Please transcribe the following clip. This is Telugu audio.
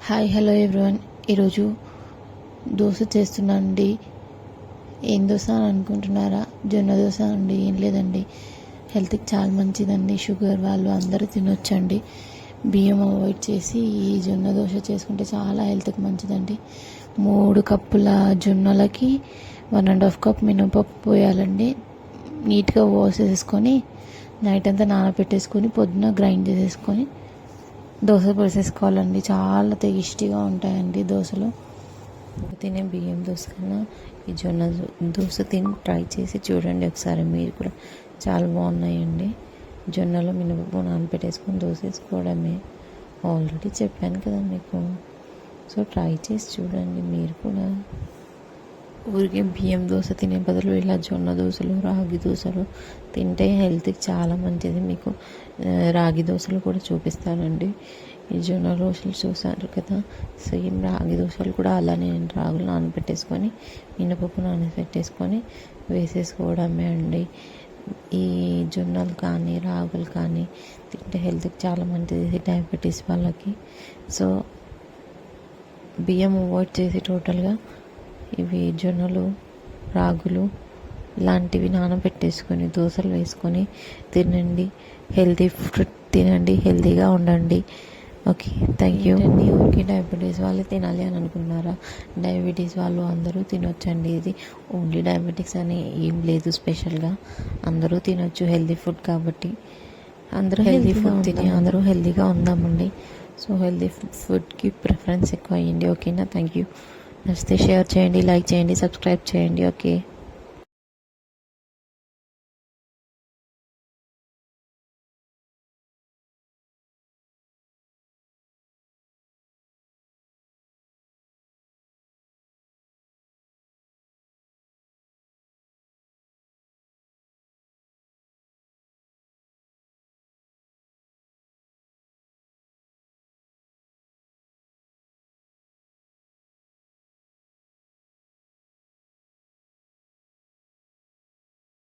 Hi hello everyone. ఈరోజు దోశ చేస్తున్నానండి. ఏం దోశ అని అనుకుంటున్నారా? జొన్న దోశ అండి. ఏం లేదండి, హెల్త్కి చాలా మంచిదండి. షుగర్ వాళ్ళు అందరూ తినొచ్చండి. బియ్యం అవాయిడ్ చేసి ఈ జొన్న దోశ చేసుకుంటే చాలా హెల్త్కి మంచిదండి. 3 కప్పుల జొన్నలకి 1.5 కప్ మినపప్పు పోయాలండి. నీట్గా పోసేసుకొని నైట్ అంతా నానబెట్టేసుకొని పొద్దున గ్రైండ్ చేసేసుకొని దోశ పోసేసుకోవాలండి. చాలా టేస్టీగా ఉంటాయండి దోశలు. తినే బియ్యం దోశ కన్నా ఈ జొన్న దోశ తిని ట్రై చేసి చూడండి ఒకసారి. మీరు కూడా చాలా బాగున్నాయండి. జొన్నలో మినపప్పు నానబెట్టేసుకొని దోశ వేసుకోవడమే. ఆల్రెడీ చెప్పాను కదా మీకు. సో ట్రై చేసి చూడండి మీరు కూడా. ఊరికే బియ్యం దోశ తినే బదులు ఇలా జొన్న దోశలు, రాగి దోశలు తింటే హెల్త్కి చాలా మంచిది. మీకు రాగి దోశలు కూడా చూపిస్తానండి. ఈ జొన్న దోశలు చూసారు కదా, సేమ్ రాగి దోశలు కూడా అలానే రాగులు నానబెట్టేసుకొని మినపప్పు నానబెట్టేసుకొని వేసేసుకోవడమే అండి. ఈ జొన్నలు కానీ రాగులు కానీ తింటే హెల్త్కి చాలా మంచిది డయాబెటీస్ వాళ్ళకి. సో బియ్యం అవాయిడ్ చేసి టోటల్గా ఇవి జొన్నలు, రాగులు లాంటివి నానబెట్టేసుకొని దోశలు వేసుకొని తినండి. హెల్తీ ఫుడ్ తినండి, హెల్తీగా ఉండండి. ఓకే, థ్యాంక్ యూ అండి. ఓకే, డయాబెటీస్ వాళ్ళు తినాలి అని అనుకున్నారా? డయాబెటీస్ వాళ్ళు అందరూ తినొచ్చండి. ఇది ఓన్లీ డయాబెటిక్స్ అని ఏం లేదు, స్పెషల్గా అందరూ తినొచ్చు. హెల్తీ ఫుడ్ కాబట్టి అందరూ హెల్తీ ఫుడ్ తిని అందరూ హెల్తీగా ఉందామండి. సో హెల్తీ ఫుడ్కి ప్రిఫరెన్స్ ఎక్కువ అయ్యండి. ఓకేనా? Thank you. నచ్చితే షేర్ చేయండి, లైక్ చేయండి, సబ్స్క్రైబ్ చేయండి. ఓకే.